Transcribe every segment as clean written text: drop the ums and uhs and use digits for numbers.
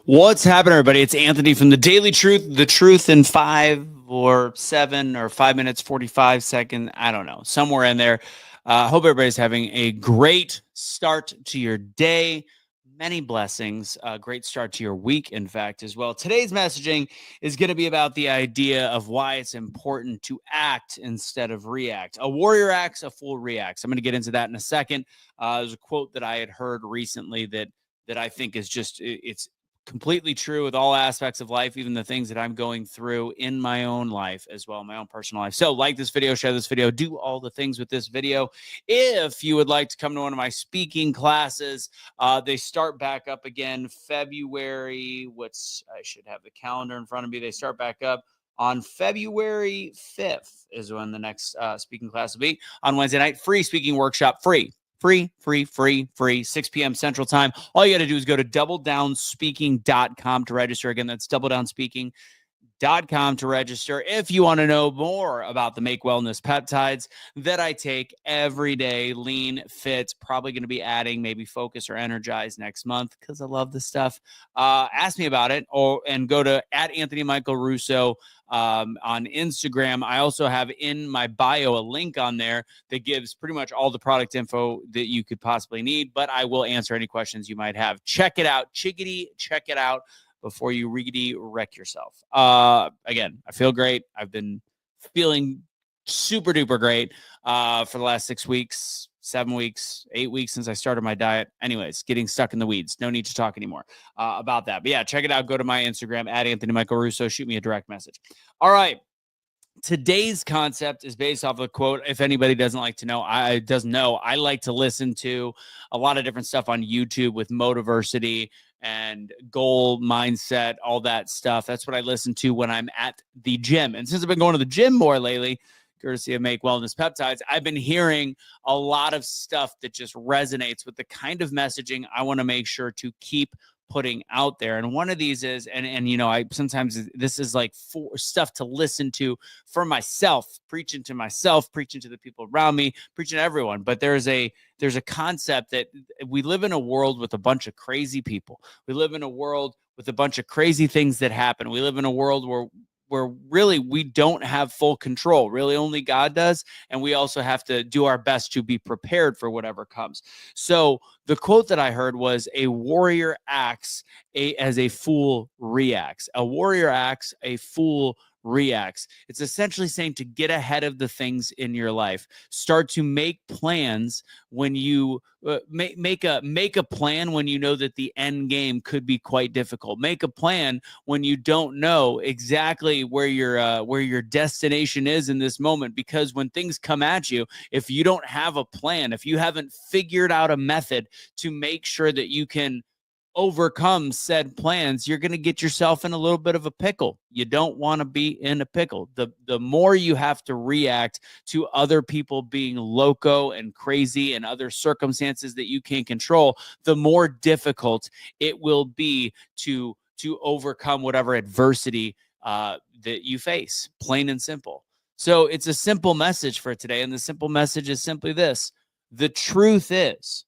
What's happening, everybody? It's Anthony from The Daily Truth, the truth in 5 or 7 or 5 minutes, 45 seconds. I don't know, somewhere in there. Hope everybody's having a great start to your day. Many blessings. Great start to your week, in fact, as well. Today's messaging is going to be about the idea of why it's important to act instead of react. A warrior acts, a fool reacts. I'm going to get into that in a second. There's a quote that I had heard recently that I think is just, it's completely true with all aspects of life, even the things that I'm going through in my own life as well, my own personal life. So like this video, share this video, do all the things with this video. If you would like to come to one of my speaking classes, they start back up again February. I should have the calendar in front of me. They start back up on February 5th is when the next speaking class will be. On Wednesday night, free speaking workshop, free, 6 p.m. Central Time. All you got to do is go to doubledownspeaking.com to register. Again, that's doubledownspeaking.com to register. If you want to know more about the Make Wellness peptides that I take every day, lean, fit, probably going to be adding maybe Focus or Energize next month because I love this stuff. Ask me about it and go to @AnthonyMichaelRusso on Instagram. I also have in my bio a link on there that gives pretty much all the product info that you could possibly need, but I will answer any questions you might have. Check it out. Chickadee, check it out before you wreck yourself. Again, I feel great. I've been feeling super duper great for the last 6 weeks, 7 weeks, 8 weeks since I started my diet. Anyways, getting stuck in the weeds. No need to talk anymore about that. But yeah, check it out. Go to my Instagram @AnthonyMichaelRusso. Shoot me a direct message. All right. Today's concept is based off of a quote. If anybody doesn't know, I like to listen to a lot of different stuff on YouTube with Motiversity and goal mindset, all that stuff. That's what I listen to when I'm at the gym. And since I've been going to the gym more lately, courtesy of Make Wellness Peptides, I've been hearing a lot of stuff that just resonates with the kind of messaging I want to make sure to keep putting out there. And one of these is, and you know, I sometimes this is like for stuff to listen to for myself, preaching to myself, preaching to the people around me, preaching to everyone. But there's a concept that we live in a world with a bunch of crazy people. We live in a world with a bunch of crazy things that happen. We live in a world where really we don't have full control. Really only God does. And we also have to do our best to be prepared for whatever comes. So the quote that I heard was, a warrior acts as a fool reacts. A warrior acts, a fool reacts. It's essentially saying to get ahead of the things in your life. Start to make plans when you make a plan when you know that the end game could be quite difficult. Make a plan when you don't know exactly where your destination is in this moment, because when things come at you, if you don't have a plan, if you haven't figured out a method to make sure that you can overcome said plans, you're going to get yourself in a little bit of a pickle. You don't want to be in a pickle. The more you have to react to other people being loco and crazy and other circumstances that you can't control, the more difficult it will be to overcome whatever adversity that you face, plain and simple. So it's a simple message for today, and the simple message is simply this: the truth is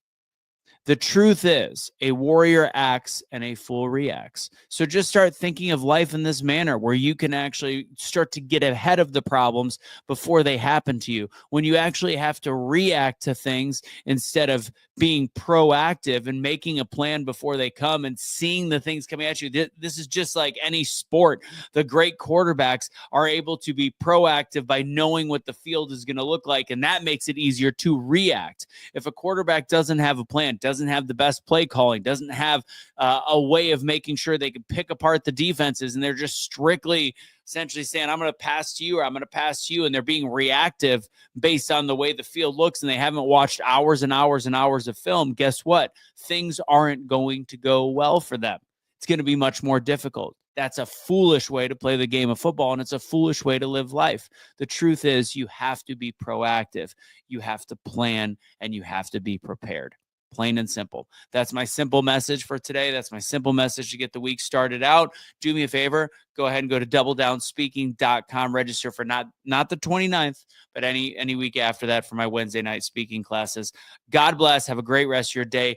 a warrior acts and a fool reacts. So just start thinking of life in this manner, where you can actually start to get ahead of the problems before they happen to you. When you actually have to react to things instead of being proactive and making a plan before they come and seeing the things coming at you. This is just like any sport. The great quarterbacks are able to be proactive by knowing what the field is going to look like, and that makes it easier to react. If a quarterback doesn't have a plan, doesn't have the best play calling, doesn't have a way of making sure they can pick apart the defenses, and they're just strictly essentially saying, I'm going to pass to you, or I'm going to pass to you, and they're being reactive based on the way the field looks, and they haven't watched hours and hours and hours of film, guess what? Things aren't going to go well for them. It's going to be much more difficult. That's a foolish way to play the game of football, and it's a foolish way to live life. The truth is, you have to be proactive. You have to plan, and you have to be prepared. plain and simple. That's my simple message for today. That's my simple message to get the week started out. Do me a favor, go ahead and go to doubledownspeaking.com, register for not the 29th, but any week after that for my Wednesday night speaking classes. God bless. Have a great rest of your day.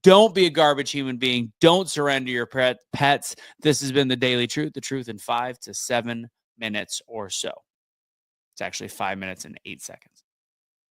Don't be a garbage human being. Don't surrender your pets. This has been the Daily Truth, the truth in 5 to 7 minutes or so. It's actually 5 minutes and 8 seconds.